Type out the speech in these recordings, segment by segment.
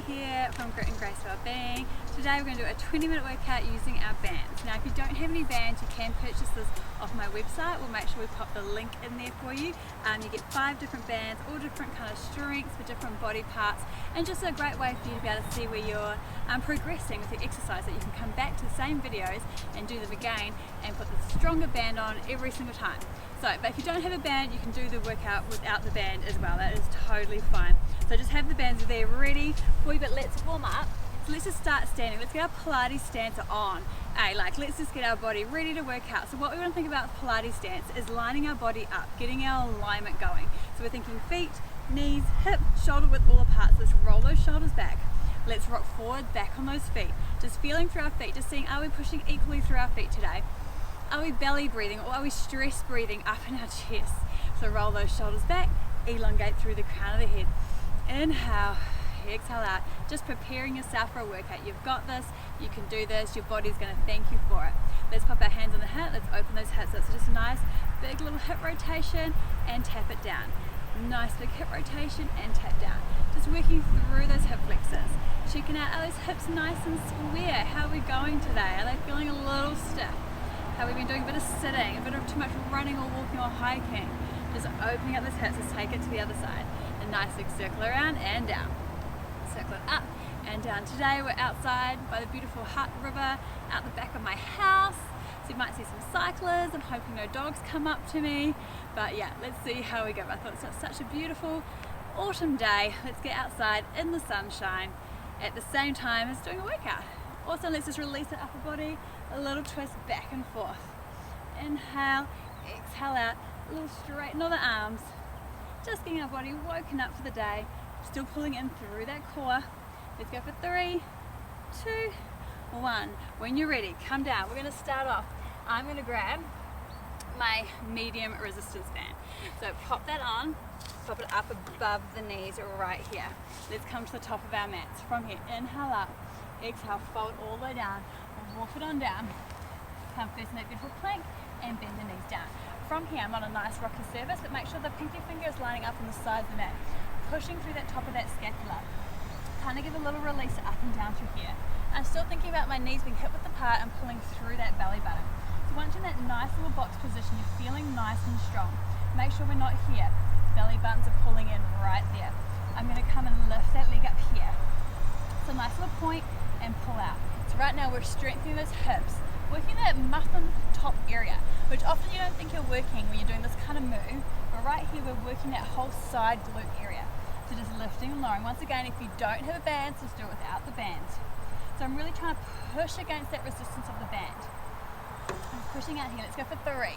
here from Grit and Grace Wellbeing. Today we're going to do a 20-minute workout using our bands. Now if you don't have any bands, you can purchase this off my website. We'll make sure we pop the link in there for you. You get 5 different bands, all different kind of strengths for different body parts, and just a great way for you to be able to see where you're progressing with your exercise, that you can come back to the same videos and do them again and put the stronger band on every single time. But if you don't have a band, you can do the workout without the band as well. That is totally fine. So just have the bands there ready for you, but let's warm up. So let's just start standing. Let's get our Pilates stance on. Let's just get our body ready to work out. So what we want to think about Pilates stance is lining our body up, getting our alignment going. So we're thinking feet, knees, hip, shoulder width, all the parts. Let's roll those shoulders back. Let's rock forward, back on those feet. Just feeling through our feet, just seeing, are we pushing equally through our feet today? Are we belly breathing, or are we stress breathing up in our chest? So roll those shoulders back, elongate through the crown of the head. Inhale, exhale out. Just preparing yourself for a workout. You've got this, you can do this, your body's going to thank you for it. Let's pop our hands on the hip, let's open those hips. That's just a nice big little hip rotation and tap it down. Nice big hip rotation and tap down. Just working through those hip flexors. Checking out, are those hips nice and square? How are we going today? Are they feeling a little stiff? Have we been doing a bit of sitting, a bit of too much running or walking or hiking? Just opening up those hips, let's take it to the other side. A nice big circle around and down. Circle it up and down. Today we're outside by the beautiful Hutt River out the back of my house. So you might see some cyclists. I'm hoping no dogs come up to me. But yeah, let's see how we go. I thought it's such a beautiful autumn day. Let's get outside in the sunshine at the same time as doing a workout. Also, let's just release the upper body, a little twist back and forth. Inhale, exhale out, a little straighten of the arms. Just getting our body woken up for the day, still pulling in through that core. Let's go for 3, 2, 1. When you're ready, come down. We're going to start off. I'm going to grab my medium resistance band. So pop that on, pop it up above the knees right here. Let's come to the top of our mats. From here, inhale up. Exhale, fold all the way down, walk it on down. Come first in that beautiful plank and bend the knees down. From here, I'm on a nice rocky surface, but make sure the pinky finger is lining up on the sides of the mat, pushing through that top of that scapula. Kind of give a little release up and down through here. I'm still thinking about my knees being hip width apart and pulling through that belly button. So once you're in that nice little box position, you're feeling nice and strong. Make sure we're not here. Belly buttons are pulling in right there. I'm going to come and lift that leg up here. So nice little point and pull out. So right now we're strengthening those hips, working that muffin top area, which often you don't think you're working when you're doing this kind of move, but right here we're working that whole side glute area. So just lifting and lowering. Once again, if you don't have a band, just do it without the band. So I'm really trying to push against that resistance of the band. I'm pushing out here. Let's go for 3,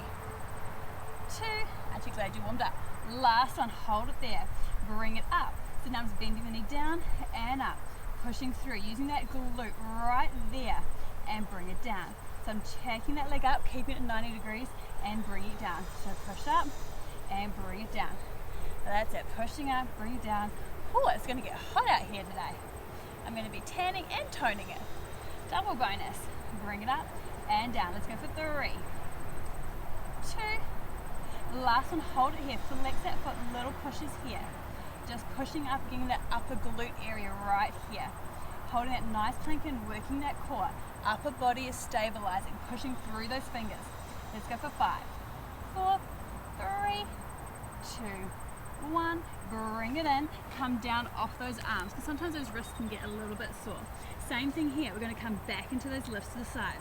2, actually glad you warmed up. Last one, hold it there, bring it up. So now I'm just bending the knee down and up. Pushing through, using that glute right there and bring it down. So I'm taking that leg up, keeping it at 90 degrees and bring it down. So push up and bring it down. So that's it, pushing up, bring it down. Oh, it's going to get hot out here today. I'm going to be tanning and toning it. Double bonus. Bring it up and down. Let's go for 3, 2. Last one, hold it here. Flex that foot, little pushes here. Just pushing up, getting that upper glute area right here. Holding that nice plank and working that core. Upper body is stabilizing, pushing through those fingers. Let's go for 5, 4, 3, 2, 1. Bring it in, come down off those arms, because sometimes those wrists can get a little bit sore. Same thing here, we're going to come back into those lifts to the side.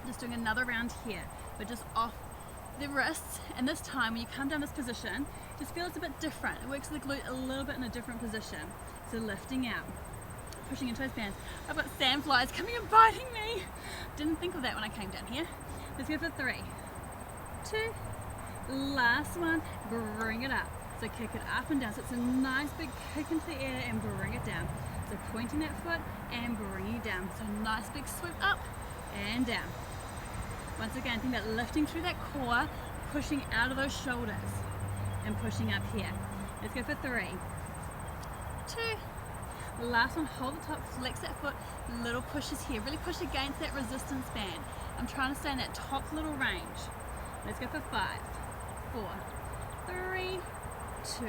Just doing another round here, but just off the wrists, and this time when you come down this position, just feel it's a bit different. It works the glute a little bit in a different position. So lifting out, pushing into those bands. I've got sandflies coming and biting me. Didn't think of that when I came down here. Let's go for 3, 2, last one, bring it up. So kick it up and down. So it's a nice big kick into the air and bring it down. So pointing that foot and bringing it down. So nice big swoop up and down. Once again, think about lifting through that core, pushing out of those shoulders and pushing up here. Let's go for 3, 2. Last one, hold the top, flex that foot, little pushes here. Really push against that resistance band. I'm trying to stay in that top little range. Let's go for 5, 4, 3, 2,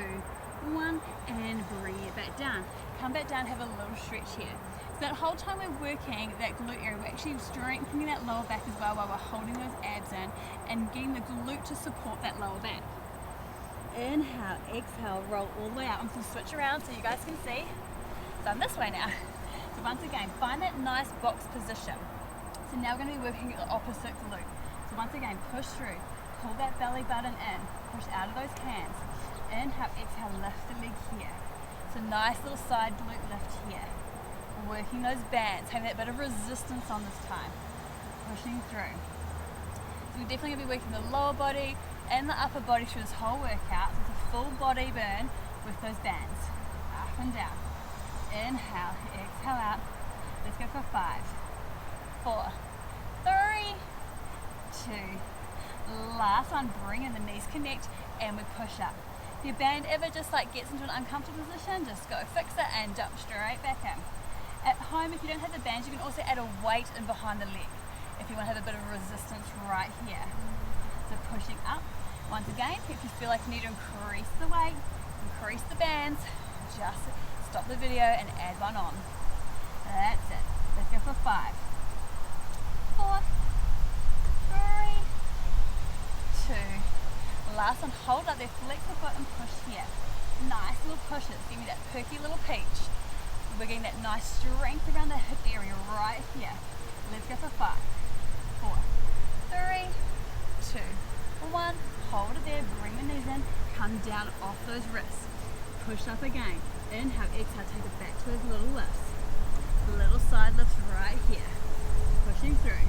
1, and bring it back down. Come back down, have a little stretch here. So that whole time we're working that glute area, we're actually strengthening that lower back as well while we're holding those abs in and getting the glute to support that lower back. Inhale, exhale, roll all the way out. I'm going to switch around so you guys can see. So I'm this way now. So once again, find that nice box position. So now we're going to be working the opposite glute. So once again, push through, pull that belly button in, push out of those hands. Inhale, exhale, lift the leg here. So nice little side glute lift here. Working those bands, having that bit of resistance on this time. Pushing through. So we're definitely going to be working the lower body and the upper body through this whole workout. So it's a full body burn with those bands. Up and down. Inhale, exhale out. Let's go for 5, 4, 3, 2. Last one, bring in the knees connect and we push up. If your band ever just like gets into an uncomfortable position, just go fix it and jump straight back in. At home, if you don't have the bands, you can also add a weight in behind the leg if you want to have a bit of resistance right here. So pushing up. Once again, if you feel like you need to increase the weight, increase the bands, just stop the video and add one on. That's it. Let's go for 5, 4, 3, 2. Last one, hold up there, flex the foot and push here. Nice little pushes, give me that perky little peach. We're getting that nice strength around the hip area right here. Let's go for 5, 4, 3, 2, 1. Hold it there, bring the knees in, come down off those wrists. Push up again. Inhale, exhale, take it back to those little lifts. Little side lifts right here. Pushing through.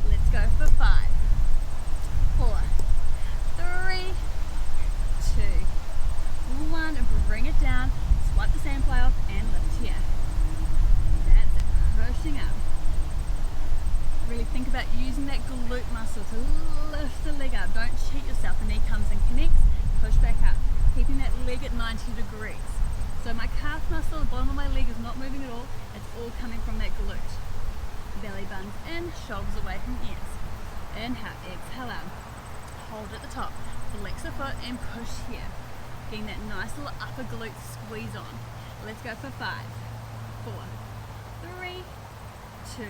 Let's go for 5, 4, 3, 2, 1. And bring it down. Swipe the sand fly off and lift here. That's it. Pushing up. Really think about using that glute muscle to lift the leg up. Don't cheat yourself. The knee comes and connects. Push back up. Keeping that leg at 90 degrees. So my calf muscle, the bottom of my leg is not moving at all. It's all coming from that glute. Belly buttons in, shoulders away from ears. Inhale, exhale out. Hold at the top. Flex the foot and push here. Getting that nice little upper glute squeeze on. Let's go for 5, 4, 3, 2,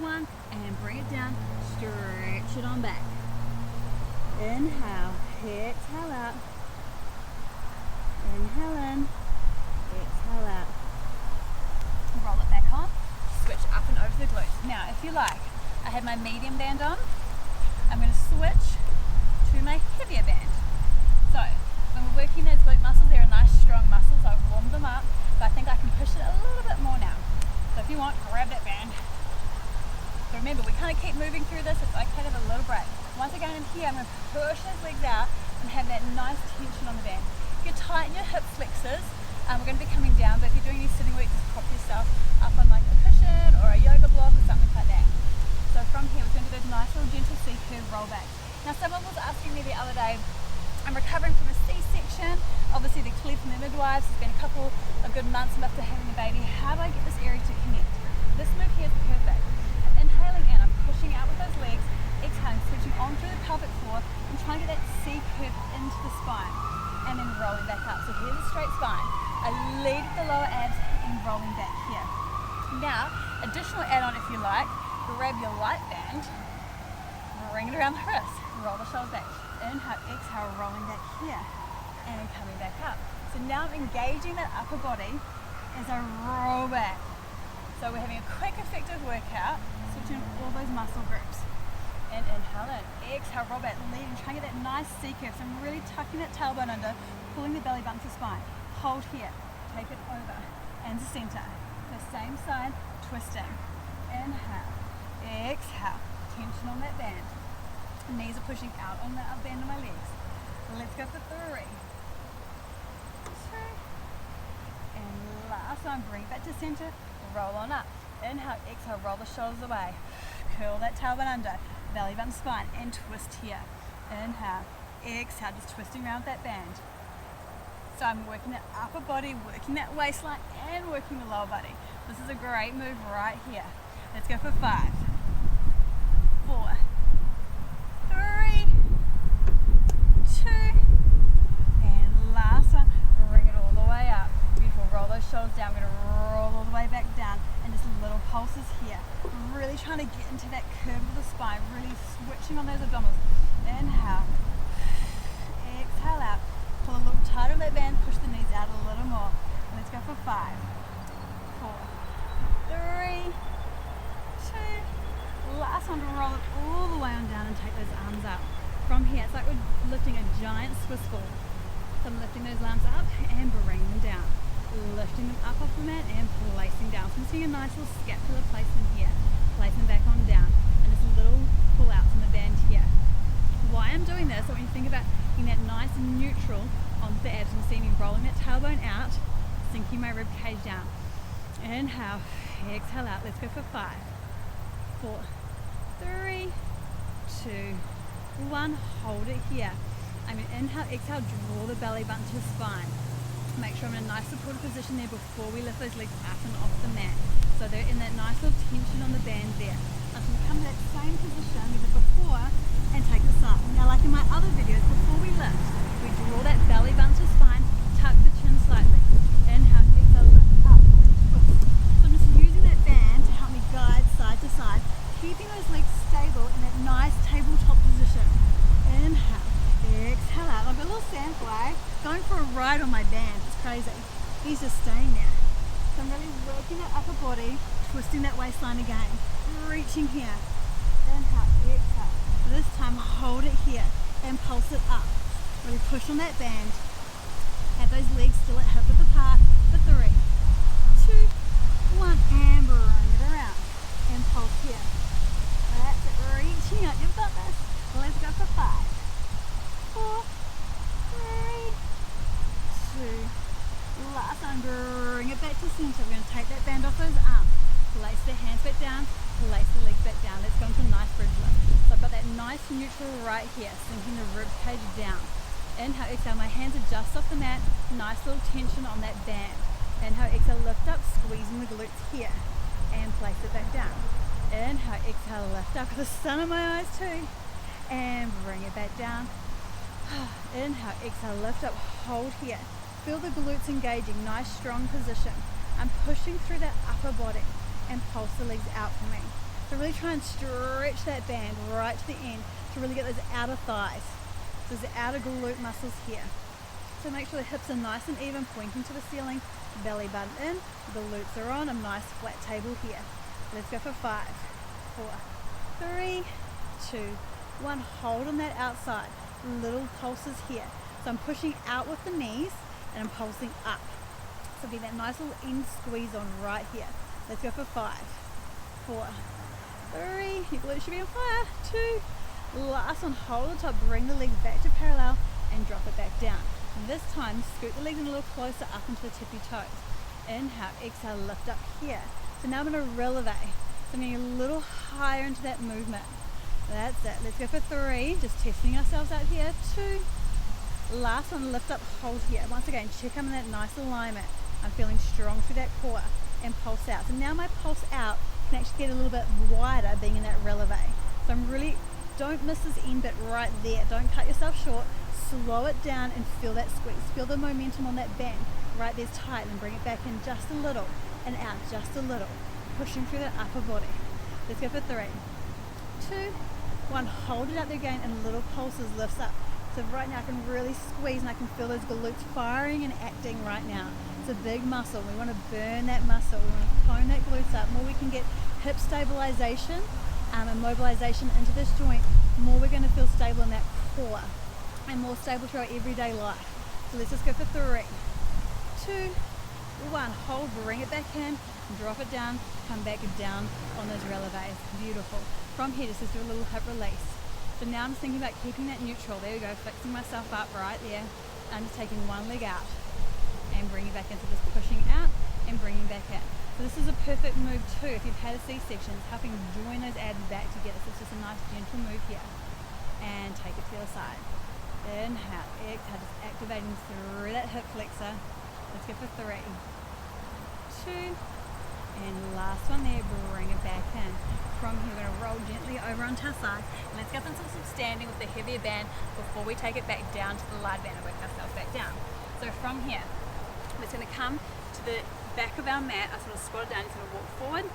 1. And bring it down. Stretch it on back. Inhale, exhale out. Inhale in, exhale out. Roll it back on, switch up and over to the glutes. Now, if you like, I have my medium band on. I'm going to switch to my heavier band. So, when we're working those glute muscles, they're nice strong muscles. I've warmed them up, but I think I can push it a little bit more now. So if you want, grab that band. So remember, we kind of keep moving through this. It's okay to have a little break. Once again in here, I'm going to push those legs out and have that nice tension on the band. If you're tight in your hip flexors, we're going to be coming down, but if you're doing any sitting work, just prop yourself up on like a cushion or a yoga block or something like that. So from here, we're going to do those nice little gentle C-curve rollbacks. Now, someone was asking me the other day, I'm recovering from a C-section. Obviously, they're cleared from their midwives. It's been a couple of good months after having a baby. How do I get this area to connect? This move here is perfect. Inhaling in, I'm pushing out with those legs, exhaling, switching on through the pelvic floor and trying to get that C-curve into the spine and then rolling back up. So here's a straight spine. I lead the lower abs and rolling back here. Now, additional add-on if you like, grab your light band, bring it around the wrist, roll the shoulders back. Inhale, exhale, rolling back here and coming back up. So now I'm engaging that upper body as I roll back. So we're having a quick, effective workout, switching all those muscle groups. And inhale in, exhale, roll back, leading, trying to get that nice C-curve. So I'm really tucking that tailbone under, pulling the belly button to spine. Hold here, take it over, and to center. The same side, twisting. Inhale, exhale, tension on that band. Knees are pushing out on the up band of my legs. Let's go for 3, 2, and last one, bring it back to center, roll on up. Inhale, exhale, roll the shoulders away. Curl that tailbone under, belly button spine, and twist here. Inhale, exhale, just twisting around with that band. So I'm working that upper body, working that waistline, and working the lower body. This is a great move right here. Let's go for 5, 4, 3, 2, and last one. switching on those abdominals. Inhale, exhale out, pull a little tighter on that band, push the knees out a little more. Let's go for 5, 4, 3, 2, last one, to roll it all the way on down and take those arms up. From here, it's like we're lifting a giant Swiss ball. So I'm lifting those arms up and bringing them down. Lifting them up off the mat and placing down. So I'm seeing a nice little scapular placement here. Placing back on down. And just little pull outs on the band here. Why I'm doing this, so when you think about getting that nice neutral onto the abs, and see me rolling that tailbone out, sinking my rib cage down. Inhale, exhale out. Let's go for 5, 4, 3, 2, 1. Hold it here. I'm going to inhale, exhale, draw the belly button to the spine. Make sure I'm in a nice supported position there before we lift those legs up and off the mat. So they're in that nice little tension on the band there. I'm going to come to that same position we did before and take this up. Now, like in my other videos, before we lift, we draw that belly button to the spine, tuck the chin slightly. Inhale, exhale, lift up. So I'm just using that band to help me guide side to side, keeping those legs stable in that nice tabletop position. Inhale, exhale out. I've got a little sandfly going for a ride on my band. It's crazy. He's just staying there. So I'm really working that upper body, twisting that waistline again, reaching here. Inhale, exhale. So this time hold it here and pulse it up. Really push on that band. Have those legs still at hip width apart for 3, 2, 1, and bring it around. And pulse here. That's it, reaching up. You've got this. Let's go for 5, 4, 3, 2. Last one, bring it back to center. We're going to take that band off those arms. Place the hands back down, place the legs back down. Let's go into a nice bridge lift. So I've got that nice neutral right here, sinking the rib cage down. Inhale, exhale, my hands are just off the mat. Nice little tension on that band. Inhale, exhale, lift up, squeezing the glutes here. And place it back down. Inhale, exhale, lift up with the sun in my eyes too. And bring it back down. Inhale, exhale, lift up, hold here. Feel the glutes engaging, nice strong position. I'm pushing through that upper body and pulse the legs out for me. So really try and stretch that band right to the end to really get those outer thighs. So there's the outer glute muscles here. So make sure the hips are nice and even, pointing to the ceiling, belly button in, the glutes are on, a nice flat table here. Let's go for 5, 4, 3, 2, 1. Hold on that outside. Little pulses here. So I'm pushing out with the knees and I'm pulsing up. So get that nice little end squeeze on right here. Let's go for 5, 4, 3. Your glutes should be on fire. 2. Last one. Hold the top. Bring the legs back to parallel and drop it back down. And this time, scoot the legs in a little closer up into the tippy toes. Inhale, exhale, lift up here. So now I'm going to releve. So I'm getting a little higher into that movement. That's it. Let's go for 3. Just testing ourselves out here. 2. Last one, lift up, hold here. Once again, check I'm in that nice alignment. I'm feeling strong through that core and pulse out. So now my pulse out can actually get a little bit wider being in that releve. So I'm really, don't miss this end bit right there. Don't cut yourself short. Slow it down and feel that squeeze. Feel the momentum on that band. Right there's tight, and bring it back in just a little and out just a little. Pushing through that upper body. Let's go for 3, 2, 1. Hold it up there again and little pulses, lifts up. So right now I can really squeeze and I can feel those glutes firing and acting right now. It's a big muscle. We want to burn that muscle. We want to tone that glutes up. More we can get hip stabilization and mobilization into this joint, more we're going to feel stable in that core and more stable through our everyday life. So let's just go for 3, 2, 1. Hold, bring it back in, drop it down, come back down on those releves. Beautiful. From here, just do a little hip release. So now I'm thinking about keeping that neutral. There we go, fixing myself up right there. I'm just taking one leg out and bringing back into this, pushing out and bringing back in. So this is a perfect move too if you've had a C-section. It's helping join those abs back together. So it's just a nice gentle move here. And take it to the other side. Inhale, exhale, just activating through that hip flexor. Let's go for 3, 2, and last one there, bring it back in. From here, we're going to roll gently over onto our side. And let's go into some standing with the heavier band before we take it back down to the light band and work ourselves back down. So from here, we're just going to come to the back of our mat. I sort of squat it down, just going to walk forward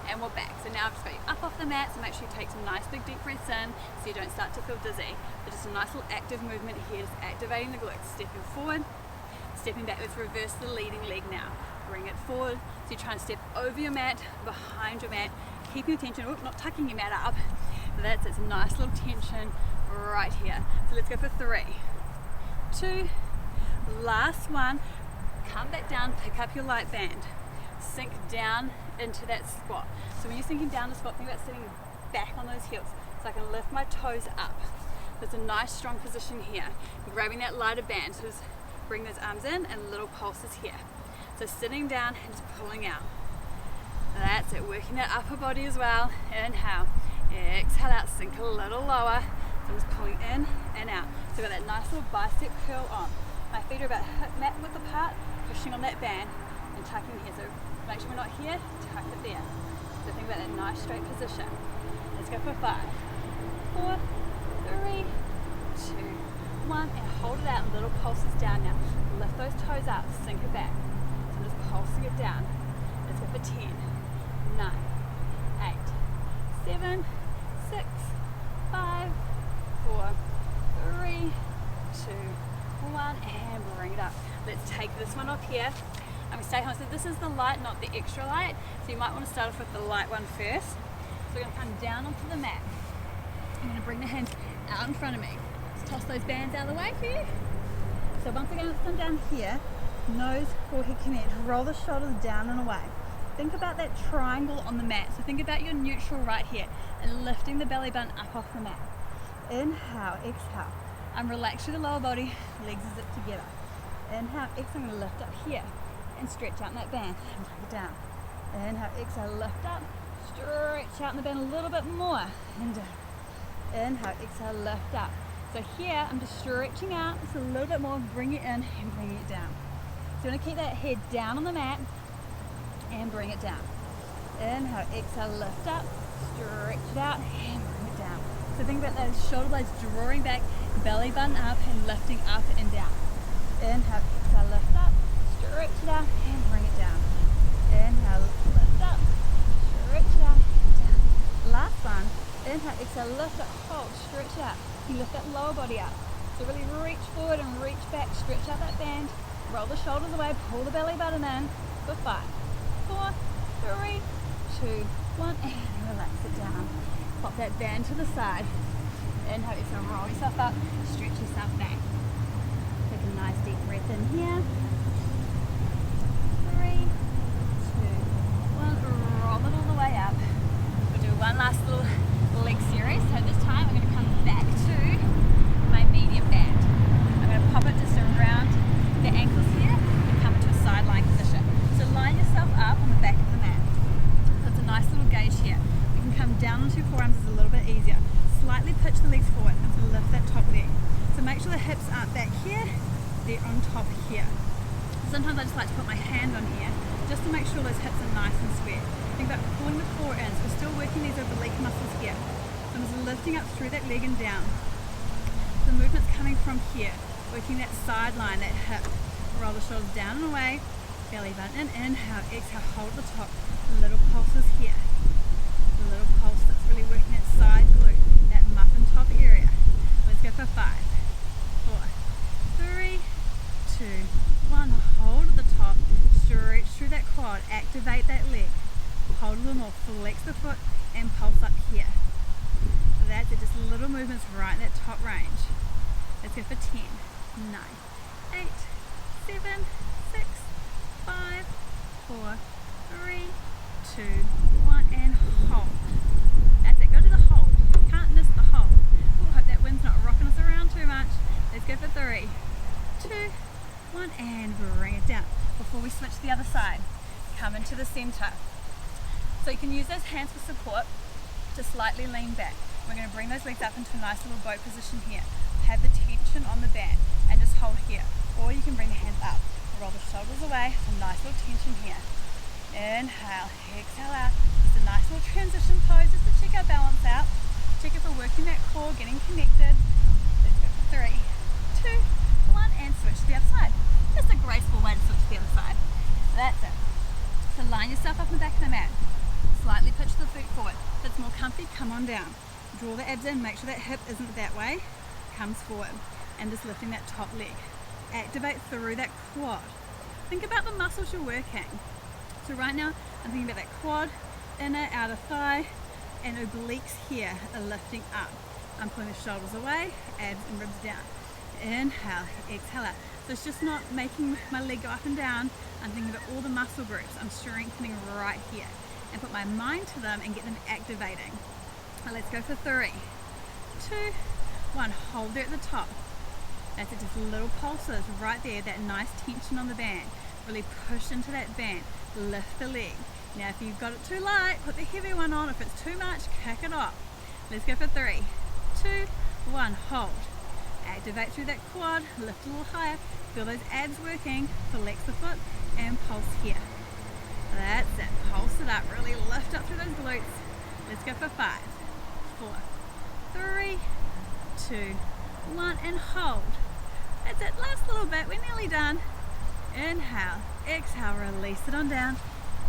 and we're back. So now I've just got you up off the mat, so make sure you take some nice big deep breaths in so you don't start to feel dizzy. But just a nice little active movement here, just activating the glutes, stepping forward, stepping back. Let's reverse the leading leg now. Bring it forward, so you try and step over your mat, behind your mat, keeping your tension, not tucking your mat up. That's it, it's a nice little tension right here. So let's go for 3, 2, last one. Come back down, pick up your light band, sink down into that squat. So when you're sinking down the squat, think about sitting back on those heels so I can lift my toes up. That's a nice strong position here. You're grabbing that lighter band, so just bring those arms in and little pulses here. So sitting down and just pulling out. That's it, working that upper body as well. Inhale, exhale out, sink a little lower. So I'm just pulling in and out. So we've got that nice little bicep curl on. My feet are about hip mat width apart, pushing on that band and tucking here. So make sure we're not here, tuck it there. So think about that nice straight position. Let's go for 5, 4, 3, 2, 1, and hold it out and little pulses down now. Lift those toes up, sink it back. So I'm just pulsing it down. Let's go for 10, 9, 8, 7, 6, 5, 4, 3, 2, 1, and bring it up. Let's take this one off here. And we stay home. So this is the light, not the extra light. So you might want to start off with the light one first. So we're going to come down onto the mat. I'm going to bring the hands out in front of me. Just toss those bands out of the way for you. So once again, let's come down here. Nose, forehead connect. Roll the shoulders down and away. Think about that triangle on the mat. So think about your neutral right here and lifting the belly button up off the mat. Inhale, exhale. Relax through the lower body, legs are zipped together. Inhale, exhale, I'm going to lift up here and stretch out in that band and bring it down. Inhale, exhale, lift up, stretch out in the band a little bit more and down. Inhale, exhale, lift up. So here I'm just stretching out just a little bit more, bring it in and bring it down. So you want to keep that head down on the mat and bring it down. Inhale, exhale, lift up, stretch it out and bring it down. So think about those shoulder blades drawing back, belly button up and lifting up and down. Inhale, exhale, lift up, stretch it out and bring it down. Inhale, lift up, stretch it out, down. Last one. Inhale, exhale, lift up, hold, stretch it out. You lift that lower body up. So really reach forward and reach back, stretch out that band, roll the shoulders away, pull the belly button in for 5, 4, 3, 2, 1, and relax it down. Pop that band to the side. Inhale, exhale, roll yourself up, stretch yourself back. Take a nice deep breath in here. 3, 2, 1, roll it all the way up. We'll do one last little leg series. So this time I'm going to come back to my medium band. I'm going to pop it just around the ankles here and come into a side lying position. So line yourself up on the back of the mat. So it's a nice little gauge here. You can come down onto your forearms, is a little bit easier. Slightly pitch the legs forward and to lift that top leg. So make sure the hips aren't back here, they're on top here. Sometimes I just like to put my hand on here just to make sure those hips are nice and square. Think about pulling the core in, so we're still working these oblique muscles here. So I'm just lifting up through that leg and down. The movement's coming from here, working that side line, that hip. Roll the shoulders down and away, belly button in, inhale, exhale, hold the top. Little pulses here. The little pulse that's really working that side glute, that muffin top area. Let's go for 5, 4, 3, 2, 1. Hold at the top, stretch through that quad, activate that leg. Hold a little more, flex the foot and pulse up here. So that's it, just little movements right in that top range. Let's go for 10, 9, 8, 7, 6, 5, 4, 3, 2, 1, and hold. That's it, go to the hold. Can't miss the hold. Ooh, hope that wind's not rocking us around too much. Let's go for 3, 2, 1, and bring it down. Before we switch to the other side, come into the center. So you can use those hands for support to slightly lean back. We're going to bring those legs up into a nice little boat position here. Have the tension on the band and just hold here. Or you can bring the hands up. Roll the shoulders away, some nice little tension here. Inhale, exhale out. Just a nice little transition pose just to check our balance out. Check if we're working that core, getting connected. Let's go for 3, 2, 1, and switch to the other side. Just a graceful way to switch to the other side. That's it. So line yourself up in the back of the mat. Slightly pitch the feet forward. If it's more comfy, come on down. Draw the abs in, make sure that hip isn't that way, comes forward. And just lifting that top leg. Activate through that quad. Think about the muscles you're working. So right now, I'm thinking about that quad, inner, outer thigh, and obliques here are lifting up. I'm pulling the shoulders away, abs and ribs down. Inhale, exhale out. So it's just not making my leg go up and down. I'm thinking about all the muscle groups. I'm strengthening right here. And put my mind to them and get them activating. Now let's go for 3, 2, 1. Hold there at the top. That's it, just little pulses right there, that nice tension on the band. Really push into that band, lift the leg. Now if you've got it too light, put the heavy one on. If it's too much, kick it off. Let's go for 3, 2, 1, hold. Activate through that quad, lift a little higher, feel those abs working, flex the foot and pulse here. That's it, pulse it up, really lift up through those glutes. Let's go for 5, 4, 3, 2, 1 and hold. That's it, last little bit, we're nearly done. Inhale, exhale, release it on down.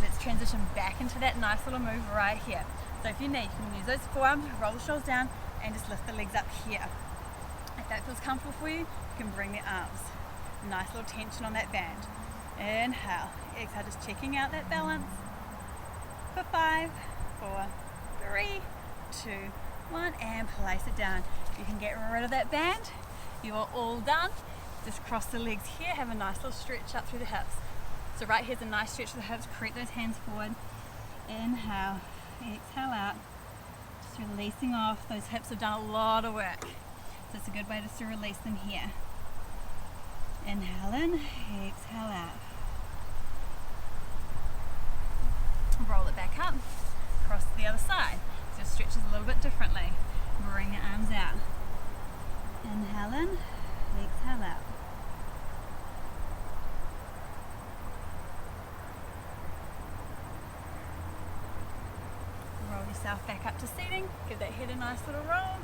Let's transition back into that nice little move right here. So if you need, you can use those forearms, roll the shoulders down and just lift the legs up here. If that feels comfortable for you, you can bring the arms. Nice little tension on that band. Inhale, exhale, just checking out that balance. For 5, 4, 3, 2, 1 and place it down. You can get rid of that band. You are all done. Just cross the legs here, have a nice little stretch up through the hips. So right here's a nice stretch of the hips, create those hands forward. Inhale, exhale out. Just releasing off, those hips have done a lot of work. So it's a good way just to release them here. Inhale in, exhale out. Roll it back up, cross to the other side. So it stretches a little bit differently. Bring the arms out. Inhale in, exhale out. Roll yourself back up to seating. Give that head a nice little roll.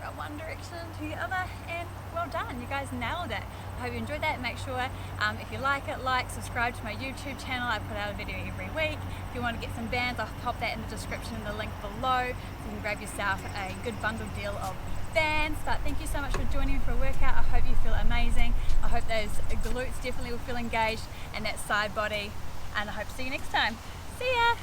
Roll one direction to the other, and well done. You guys nailed it. I hope you enjoyed that. Make sure if you like it, subscribe to my YouTube channel. I put out a video every week. If you want to get some bands, I'll pop that in the description in the link below, so you can grab yourself a good bundle deal of bands. But thank you so much for joining me for a workout. I hope you feel amazing. I hope those glutes definitely will feel engaged and that side body, and I hope to see you next time. See ya!